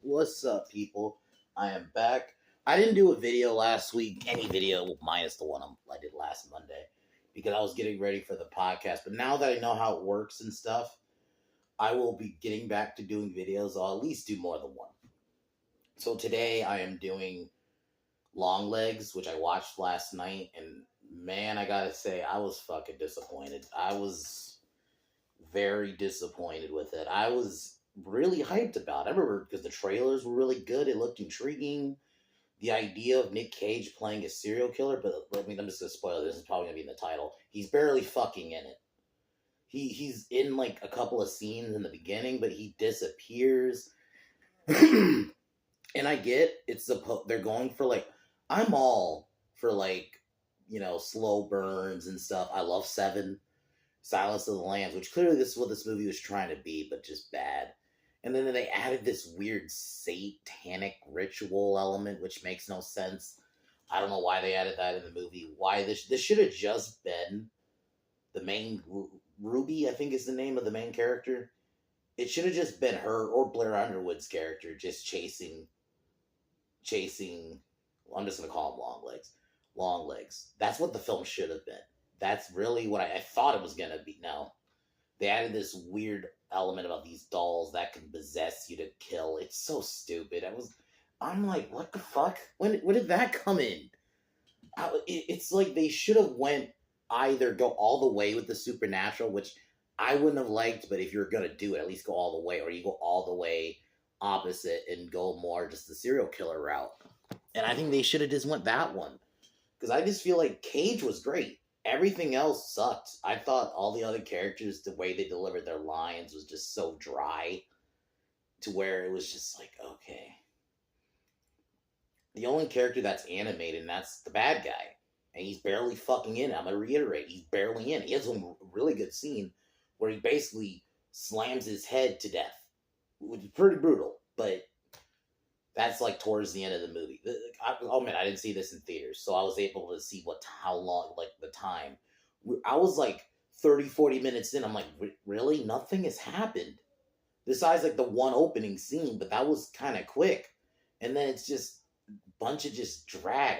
What's up, people? I am back. I didn't do a video last week, any video minus the one I did last Monday, because I was getting ready for the podcast. But now that I know how it works and stuff, I will be getting back to doing videos. I'll at least do more than one. So today I am doing Longlegs, which I watched last night, and man, I gotta say, I was fucking disappointed. I was very disappointed with it. I was really hyped about it. I remember because the trailers were really good. It looked intriguing. The idea of Nick Cage playing a serial killer, but I mean, I'm just gonna spoil it. This is probably gonna be in the title. He's barely fucking in it. He's in like a couple of scenes in the beginning, but he disappears. And I get they're going for like I'm all for like slow burns and stuff. I love Seven. Silence of the Lambs, which clearly this is what this movie was trying to be, but just bad. And then they added this weird satanic ritual element, which makes no sense. I don't know why they added that in the movie. Why this should have just been the main Ruby, I think is the name of the main character. It should have just been her or Blair Underwood's character just chasing. Well, I'm just gonna call him Longlegs. That's what the film should have been. That's really what I thought it was gonna be. No, they added this weird element about these dolls that can possess you to kill. It's so stupid. I'm like, what the fuck? When did that come in? It's like they should have went either go all the way with the supernatural, which I wouldn't have liked, but if you're gonna do it, at least go all the way, or you go all the way opposite and go more just the serial killer route. And I think they should have just went that one because I just feel like Cage was great. Everything else sucked. I thought all the other characters, the way they delivered their lines was just so dry to where it was just like, okay. The only character that's animated, and that's the bad guy. And he's barely fucking in it. I'm going to reiterate, he's barely in it. He has a really good scene where he basically slams his head to death, which is pretty brutal, but that's like towards the end of the movie. I didn't see this in theaters, so I was able to see how long, like the time. I was like 30, 40 minutes in. I'm like, really? Nothing has happened. Besides like the one opening scene, but that was kind of quick. And then it's just a bunch of just drag.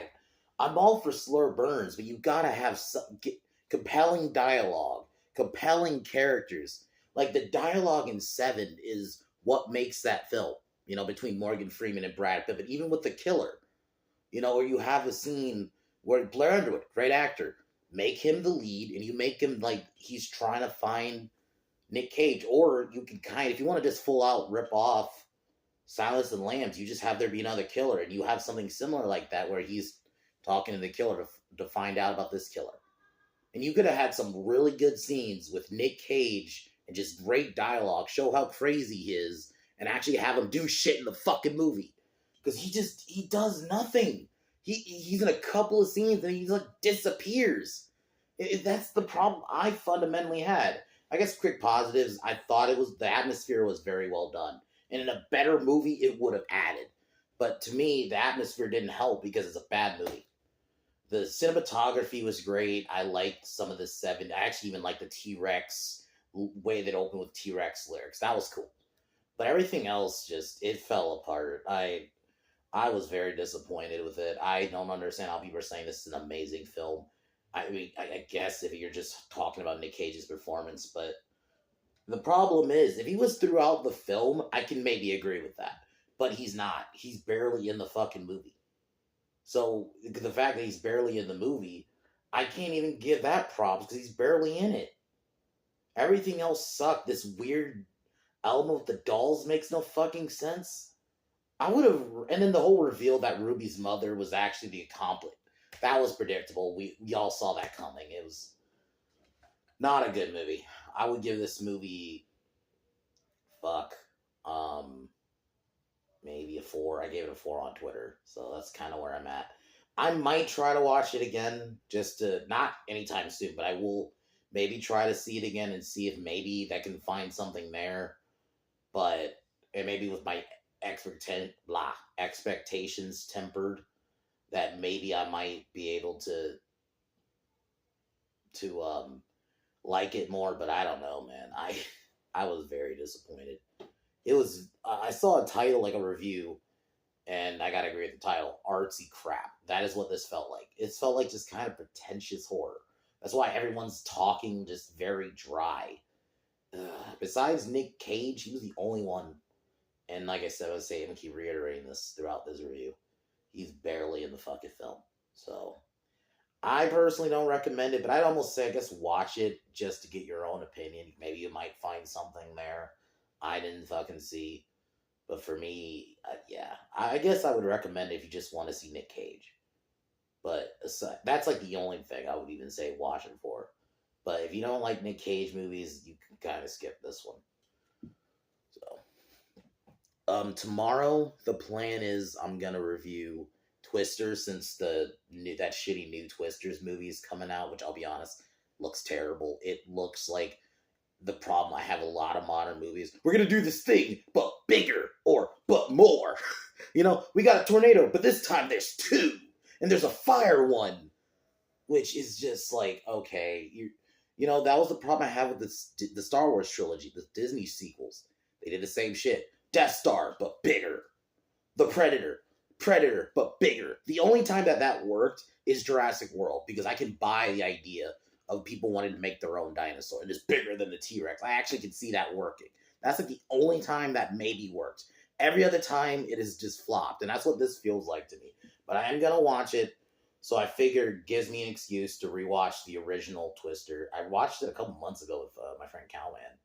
I'm all for slur burns, but you gotta have compelling dialogue, compelling characters. Like the dialogue in Seven is what makes that film. Between Morgan Freeman and Brad Pitt, but even with the killer, or you have a scene where Blair Underwood, great actor, make him the lead, and you make him like he's trying to find Nick Cage, or you can if you want to just full out rip off Silence of the Lambs, you just have there be another killer, and you have something similar like that where he's talking to the killer to find out about this killer. And you could have had some really good scenes with Nick Cage and just great dialogue, show how crazy he is, and actually have him do shit in the fucking movie. Because he does nothing. He's in a couple of scenes and he like disappears. That's the problem I fundamentally had. I guess quick positives, I thought the atmosphere was very well done. And in a better movie, it would have added. But to me, the atmosphere didn't help because it's a bad movie. The cinematography was great. I liked some of the Seven. I actually even liked the T-Rex way that opened with T-Rex lyrics. That was cool. But everything else it fell apart. I was very disappointed with it. I don't understand how people are saying this is an amazing film. I mean, I guess if you're just talking about Nick Cage's performance, but the problem is, if he was throughout the film, I can maybe agree with that. But he's not. He's barely in the fucking movie. So, the fact that he's barely in the movie, I can't even give that props because he's barely in it. Everything else sucked. This weird element with the dolls makes no fucking sense. And then the whole reveal that Ruby's mother was actually the accomplice. That was predictable. We all saw that coming. It was not a good movie. I would give this movie, maybe a 4. I gave it a 4 on Twitter, so that's kind of where I'm at. I might try to watch it again, just to, not anytime soon, but I will maybe try to see it again and see if maybe I can find something there. But and maybe with my expectations tempered, that maybe I might be able to like it more. But I don't know, man. I was very disappointed. It was. I saw a title like a review, and I gotta agree with the title. Artsy crap. That is what this felt like. It felt like just kind of pretentious horror. That's why everyone's talking just very dry. Besides Nick Cage, he was the only one. And like I said, I would say, I'm gonna keep reiterating this throughout this review. He's barely in the fucking film. So I personally don't recommend it, but I'd almost say, I guess, watch it just to get your own opinion. Maybe you might find something there I didn't fucking see. But for me, yeah, I guess I would recommend it if you just want to see Nick Cage. But that's like the only thing I would even say watch it for. But if you don't like Nick Cage movies, you can kind of skip this one. So, tomorrow the plan is I'm gonna review Twister, since that shitty new Twisters movie is coming out, which I'll be honest, looks terrible. It looks like the problem I have a lot of modern movies. We're gonna do this thing, but bigger or but more. We got a tornado, but this time there's two, and there's a fire one, which is just like, okay, that was the problem I have with the Star Wars trilogy, the Disney sequels. They did the same shit. Death Star, but bigger. The Predator, but bigger. The only time that worked is Jurassic World, because I can buy the idea of people wanting to make their own dinosaur and it's bigger than the T-Rex. I actually can see that working. That's like the only time that maybe worked. Every other time it has just flopped, and that's what this feels like to me. But I am gonna watch it, so I figured it gives me an excuse to rewatch the original Twister. I watched it a couple months ago with my friend Calman.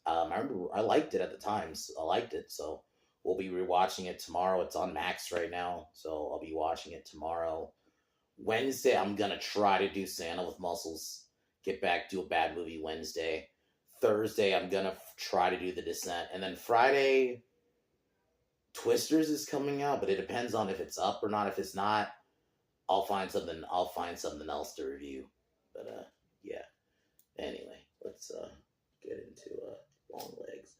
I remember I liked it at the time. So I liked it, so we'll be rewatching it tomorrow. It's on Max right now, so I'll be watching it tomorrow. Wednesday, I'm gonna try to do Santa with Muscles. Get back, do a bad movie Wednesday. Thursday, I'm gonna try to do The Descent, and then Friday, Twisters is coming out, but it depends on if it's up or not. If it's not, I'll find something else to review. But yeah. Anyway, let's get into Longlegs.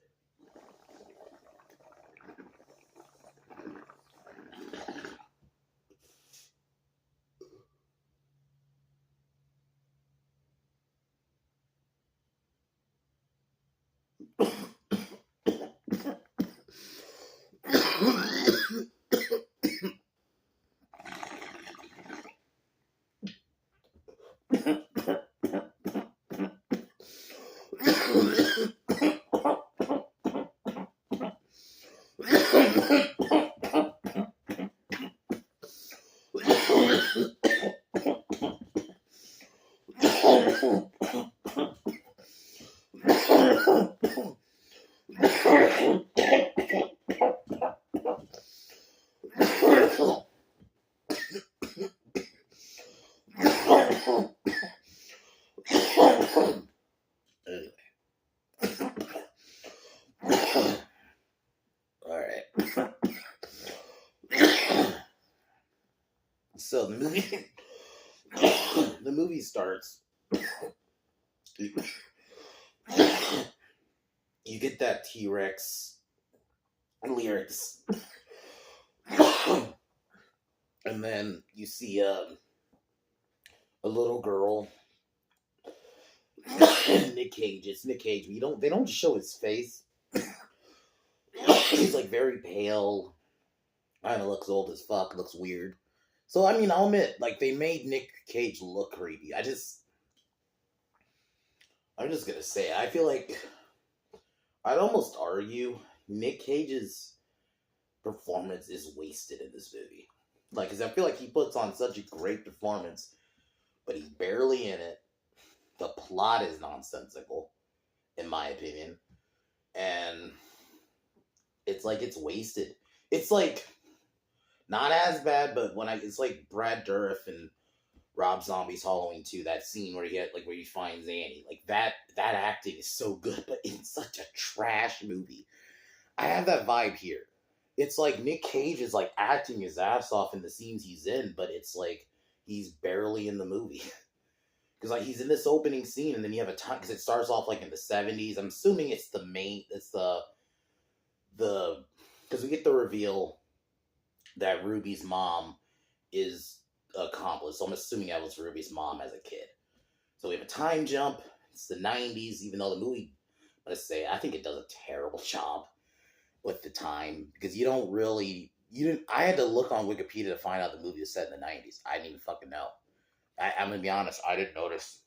So the movie starts. You get that T-Rex lyrics, and then you see a little girl. Nick Cage. It's Nick Cage. They don't show his face. He's like very pale. I don't know, looks old as fuck. Looks weird. So I mean, I'll admit, like, they made Nick Cage look creepy. I'm just gonna say, I feel like I'd almost argue Nick Cage's performance is wasted in this movie. Like, because I feel like he puts on such a great performance, but he's barely in it. The plot is nonsensical, in my opinion, and it's like it's wasted. It's like not as bad, but it's like Brad Dourif and Rob Zombie's Halloween 2, that scene where you find Zanny. Like that acting is so good, but it's such a trash movie. I have that vibe here. It's like Nick Cage is like acting his ass off in the scenes he's in, but it's like he's barely in the movie. Because like he's in this opening scene, and then you have a time, because it starts off like in the 70s. I'm assuming it's the because we get the reveal that Ruby's mom is accomplice. So I'm assuming that was Ruby's mom as a kid. So we have a time jump. It's the 90s, even though the movie, let's say, I think it does a terrible job. with the time because you don't really you didn't. I had to look on Wikipedia to find out the movie was set in the '90s. I didn't even fucking know. I'm gonna be honest. I didn't notice.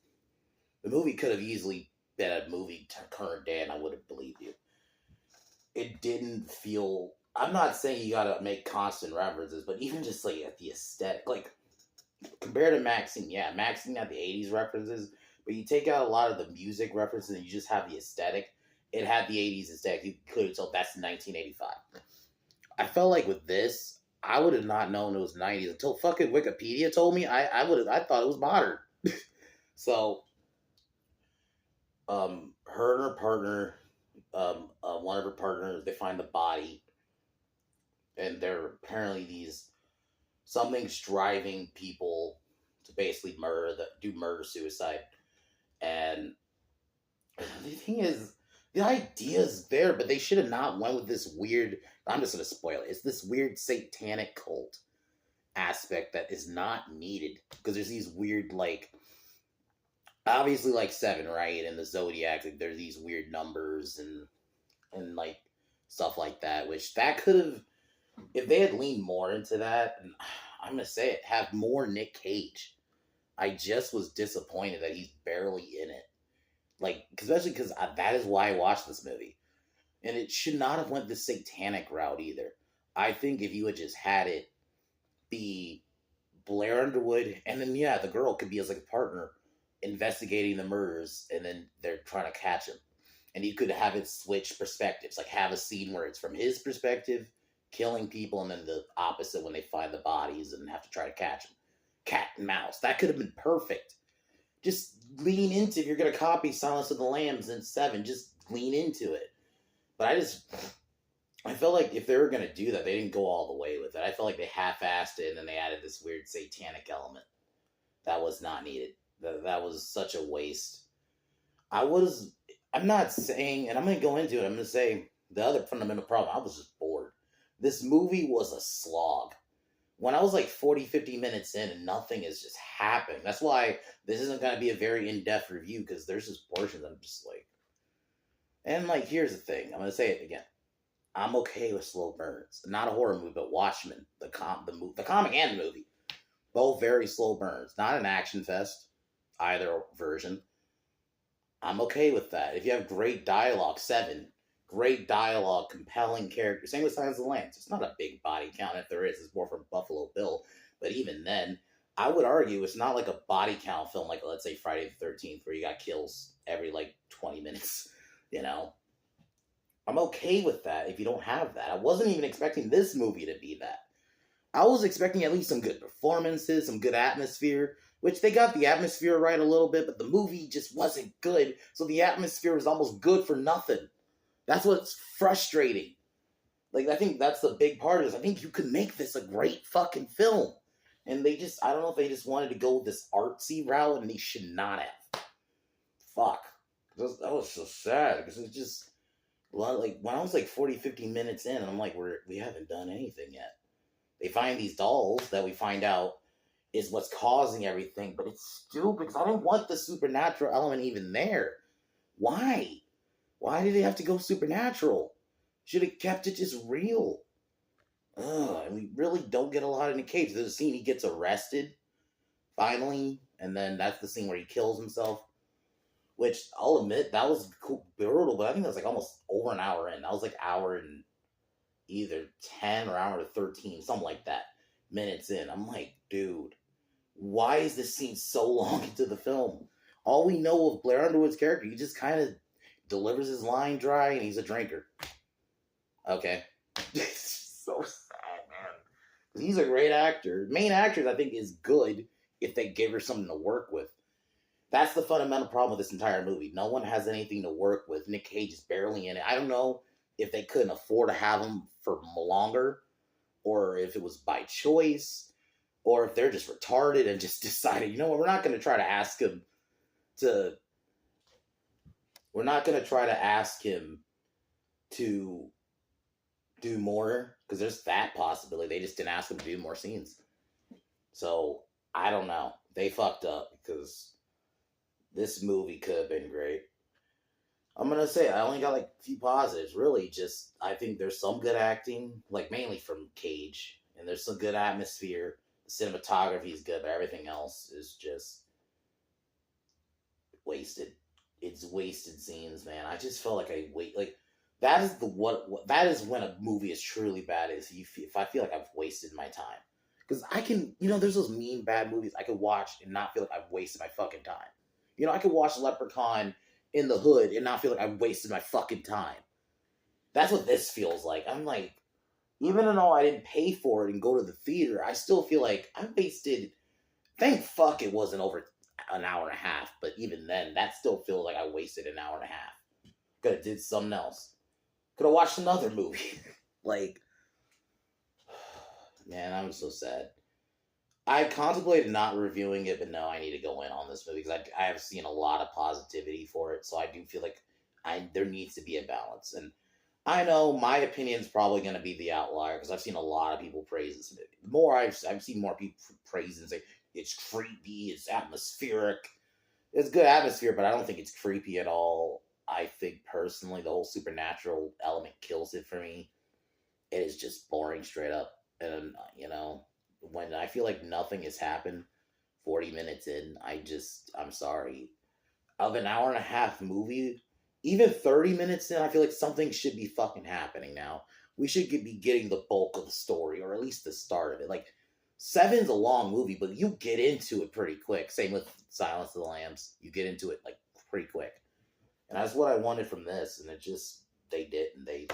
The movie could have easily been a movie to current day, and I would have believed you. It didn't feel. I'm not saying you gotta make constant references, but even just like at the aesthetic, like compared to Maxine, yeah, Maxine had the '80s references, but you take out a lot of the music references and you just have the aesthetic. It had the '80s aesthetic. You could tell that's 1985. I felt like with this, I would have not known it was '90s until fucking Wikipedia told me. I would have. I thought it was modern. So, her and her partner, one of her partners, they find the body, and they're apparently these something's driving people to basically do murder suicide, and the thing is, the idea is there, but they should have not went with this weird. I'm just gonna spoil it. It's this weird satanic cult aspect that is not needed because there's these weird like obviously like seven, right? And the zodiac, like, there's these weird numbers and like stuff like that, which that could have if they had leaned more into that. And I'm gonna say it, have more Nick Cage. I just was disappointed that he's barely in it, like especially because that is why I watched this movie, and it should not have went the satanic route either. I think if you had just had it be Blair Underwood, and then yeah, the girl could be as like a partner investigating the murders, and then they're trying to catch him. And you could have it switch perspectives, like have a scene where it's from his perspective, killing people, and then the opposite when they find the bodies and have to try to catch them. Cat and mouse. That could have been perfect. Just lean into if you're gonna copy Silence of the Lambs and Seven, just lean into it. But I felt like if they were gonna do that, they didn't go all the way with it. I felt like they half-assed it, and then they added this weird satanic element that was not needed. That was such a waste. I'm not saying, and I'm gonna go into it. I'm gonna say the other fundamental problem. I was just bored. This movie was a slog. When I was like 40, 50 minutes in and nothing is just happening. That's why this isn't going to be a very in-depth review because there's just portions I'm just like... And like, here's the thing. I'm going to say it again. I'm okay with slow burns. Not a horror movie, but Watchmen, the comic and the movie. Both very slow burns. Not an action fest, either version. I'm okay with that. If you have great dialogue, Seven... Great dialogue, compelling characters. Same with Silence of the Lambs. It's not a big body count. If there is, it's more from Buffalo Bill. But even then, I would argue it's not like a body count film like, let's say, Friday the 13th, where you got kills every, like, 20 minutes. You know? I'm okay with that if you don't have that. I wasn't even expecting this movie to be that. I was expecting at least some good performances, some good atmosphere, which they got the atmosphere right a little bit, but the movie just wasn't good. So the atmosphere was almost good for nothing. That's what's frustrating. Like, I think that's the big part is I think you could make this a great fucking film. And they just, I don't know if they just wanted to go this artsy route, and they should not have. Fuck. That was so sad, because it's just, like, when I was like 40, 50 minutes in, and I'm like, we haven't done anything yet. They find these dolls that we find out is what's causing everything, but it's stupid, because I don't want the supernatural element even there. Why? Why did they have to go supernatural? Should have kept it just real. And we really don't get a lot in the cage. There's a scene he gets arrested, finally, and then that's the scene where he kills himself. Which, I'll admit, that was cool, brutal, but I think that was like almost over an hour in. That was like hour and either 10 or hour 13, something like that, minutes in. I'm like, dude, why is this scene so long into the film? All we know of Blair Underwood's character, he just kind of delivers his line dry, and he's a drinker. Okay. So sad, man. He's a great actor. Main actors, I think, is good if they give her something to work with. That's the fundamental problem with this entire movie. No one has anything to work with. Nick Cage is barely in it. I don't know if they couldn't afford to have him for longer, or if it was by choice, or if they're just retarded and just decided, you know what, we're not going to try to ask him to... We're not going to try to ask him to do more, because there's that possibility. They just didn't ask him to do more scenes. So, I don't know. They fucked up, because this movie could have been great. I'm gonna say I only got like a few positives. Really, just I think there's some good acting, like mainly from Cage, and there's some good atmosphere. The cinematography is good, but everything else is just wasted. It's wasted scenes, man. I just felt like I wait like that is the what that is when a movie is truly bad. Is if I feel like I've wasted my time, because I can there's those mean bad movies I could watch and not feel like I've wasted my fucking time. I could watch Leprechaun in the Hood and not feel like I've wasted my fucking time. That's what this feels like. I'm like, even though I didn't pay for it and go to the theater, I still feel like I wasted. Thank fuck it wasn't over an hour and a half, but even then, that still feels like I wasted an hour and a half. Could have did something else. Could have watched another movie. Like, man, I'm so sad. I contemplated not reviewing it, but no, I need to go in on this movie because I have seen a lot of positivity for it. So I do feel like there needs to be a balance. And I know my opinion's probably going to be the outlier because I've seen a lot of people praise this movie. The more I've seen more people praise and say it's creepy, it's atmospheric. It's good atmosphere, but I don't think it's creepy at all. I think personally the whole supernatural element kills it for me. It is just boring straight up. And, when I feel like nothing has happened 40 minutes in, I'm sorry. Of an hour and a half movie, even 30 minutes in, I feel like something should be fucking happening now. We should be getting the bulk of the story, or at least the start of it. Like, Seven's a long movie, but you get into it pretty quick. Same with Silence of the Lambs. You get into it, like, pretty quick. And that's what I wanted from this, and they didn't. They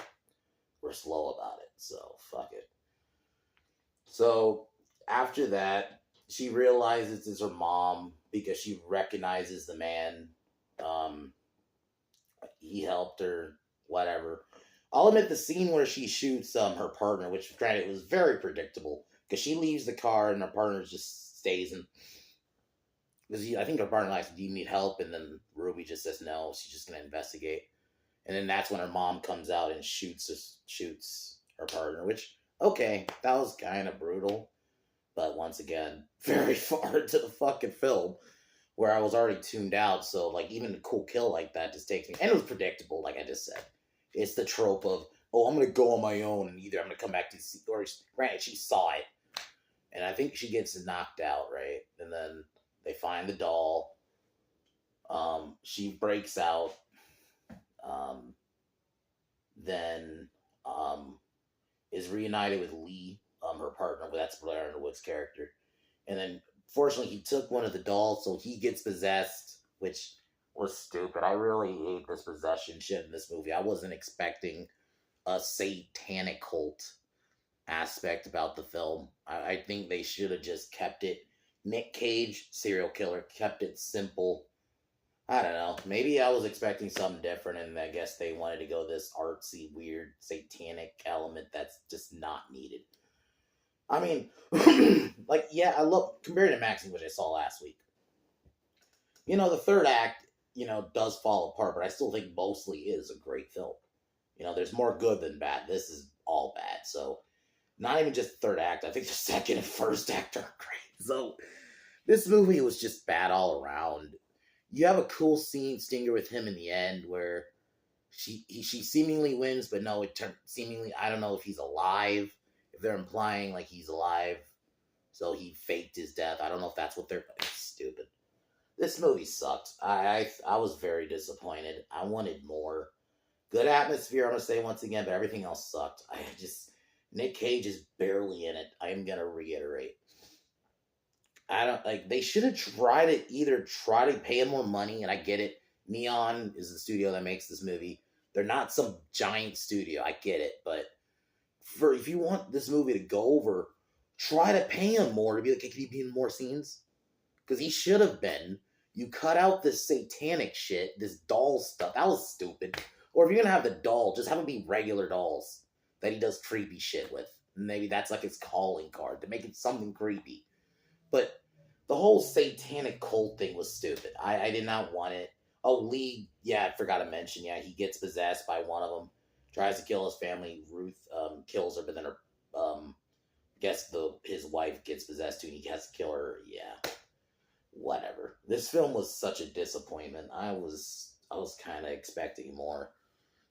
were slow about it, so fuck it. So, after that, she realizes it's her mom because she recognizes the man. Um, he helped her, whatever. I'll admit the scene where she shoots her partner, which granted was very predictable, because she leaves the car and her partner just stays and because I think her partner asks, "Do you need help?" And then Ruby just says no. She's just gonna investigate, and then that's when her mom comes out and shoots her partner. Which okay, that was kind of brutal, but once again, very far into the fucking film where I was already tuned out. So like even a cool kill like that just takes me, and it was predictable. Like I just said, it's the trope of I'm gonna go on my own, and either I'm gonna come back to see, or granted she saw it, and I think she gets knocked out, right, and then they find the doll. She breaks out. Um, then is reunited with Lee, her partner, but that's Blair Underwood's character. And then, fortunately, he took one of the dolls, so he gets possessed, which was stupid. I really hate this possession shit in this movie. I wasn't expecting a satanic cult aspect about the film. I think they should have just kept it Nick Cage, serial killer, kept it simple. I don't know. Maybe I was expecting something different, and I guess they wanted to go this artsy, weird, satanic element that's just not needed. I mean, I love compared to Maxine, which I saw last week. The third act, does fall apart, but I still think mostly is a great film. There's more good than bad. This is all bad. So, not even just third act. I think the second and first act are great. So, this movie was just bad all around. You have a cool stinger with him in the end where she seemingly wins, but no, it turned seemingly. I don't know if he's alive. If they're implying like he's alive, so he faked his death. I don't know if that's what they're. It's stupid. This movie sucked. I was very disappointed. I wanted more. Good atmosphere. I'm gonna say once again, but everything else sucked. Nick Cage is barely in it. I am gonna reiterate. I don't like. They should have tried to try to pay him more money, and I get it. Neon is the studio that makes this movie. They're not some giant studio. I get it, but if you want this movie to go over, try to pay him more to be like, can he be in more scenes? Because he should have been. You cut out this satanic shit, this doll stuff. That was stupid. Or if you're gonna have the doll, just have him be regular dolls that he does creepy shit with. Maybe that's like his calling card to make it something creepy. But the whole satanic cult thing was stupid. I did not want it. Oh, Lee, yeah, I forgot to mention, yeah, he gets possessed by one of them, tries to kill his family. Ruth kills her, but then his wife gets possessed too, and he has to kill her. Yeah, whatever. This film was such a disappointment. I was kind of expecting more.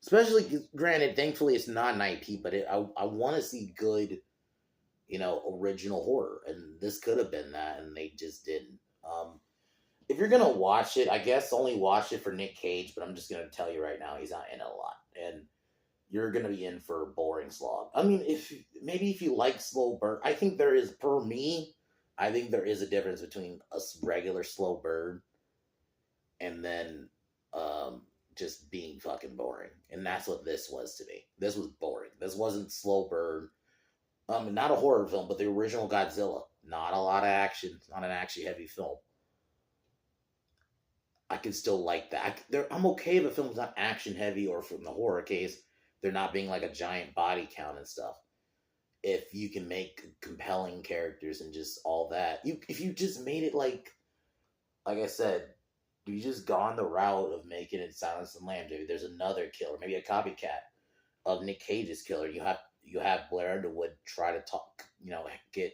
Especially, granted, thankfully it's not an IP, but I want to see good, original horror, and this could have been that, and they just didn't. If you're gonna watch it, I guess only watch it for Nick Cage, but I'm just gonna tell you right now, he's not in it a lot, and you're gonna be in for a boring slog. I mean, if you like slow burn, I think there is, for me, I think there is a difference between a regular slow burn and then just being fucking boring, and that's what this was to me. This was boring. This wasn't slow burn. Not a horror film, but the original Godzilla. Not a lot of action. Not an action heavy film. I can still like that. I'm okay if a film's not action heavy, or from the horror case, they're not being like a giant body count and stuff. If you can make compelling characters and just all that, if you just made it like I said, you just gone the route of making it Silence and Lamb. Maybe there's another killer, maybe a copycat of Nick Cage's killer. You have Blair Underwood try to talk, get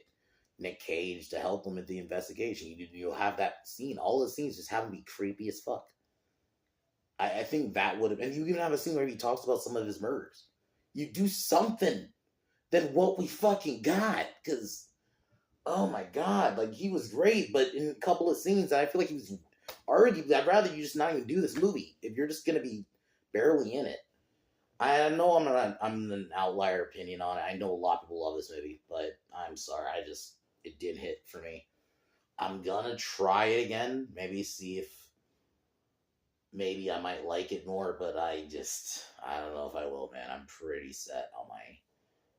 Nick Cage to help him with the investigation. You'll have that scene. All the scenes just have him be creepy as fuck. I think that would have, and you even have a scene where he talks about some of his murders. You do something than what we fucking got, because oh my god, like, he was great, but in a couple of scenes, I feel like he was arguably. I'd rather you just not even do this movie if you're just gonna be barely in it. I know I'm an outlier opinion on it. I know a lot of people love this movie, but I'm sorry, it didn't hit for me. I'm gonna try it again, maybe see if maybe I might like it more, but I don't know if I will, man. I'm pretty set on my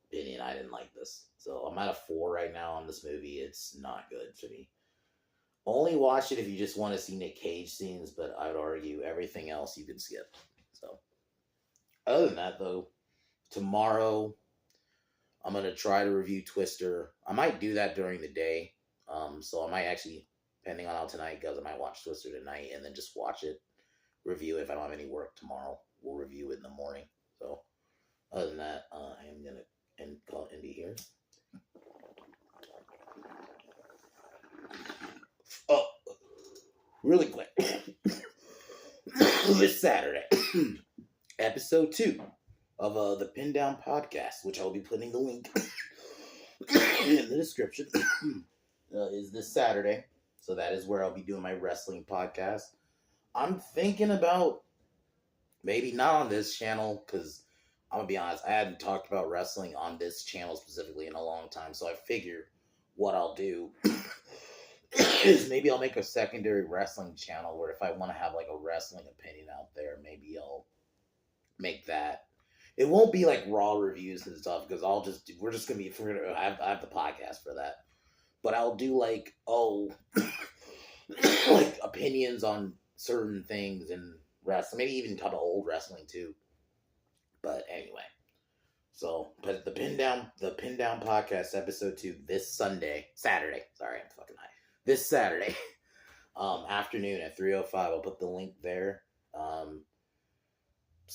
opinion. I didn't like this. So I'm at a 4 right now on this movie. It's not good to me. Only watch it if you just want to see Nick Cage scenes, but I would argue everything else you can skip. So, other than that, though, tomorrow I'm going to try to review Twister. I might do that during the day. So I might actually, depending on how tonight goes, I might watch Twister tonight and then just watch it, review it. If I don't have any work tomorrow, we'll review it in the morning. So, other than that, I am going to call Indy here. Oh, really quick. This Saturday, episode 2 of the Pin Down Podcast, which I'll be putting the link in the description, is this Saturday. So that is where I'll be doing my wrestling podcast. I'm thinking about maybe not on this channel, because I'm going to be honest, I hadn't talked about wrestling on this channel specifically in a long time. So I figured what I'll do is maybe I'll make a secondary wrestling channel where if I want to have like a wrestling opinion out there, maybe I'll make that. It won't be like raw reviews and stuff, because we're just going to be, I have the podcast for that. But I'll do like opinions on certain things in wrestling, maybe even kind of old wrestling too. But anyway, but the Pin Down Podcast episode 2 this Saturday. Sorry, I'm fucking high. This Saturday, afternoon at 3:05. I'll put the link there.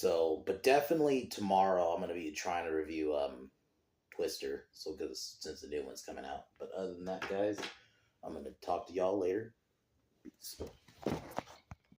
But definitely tomorrow I'm gonna be trying to review Twister. Since the new one's coming out. But other than that, guys, I'm gonna talk to y'all later. Peace.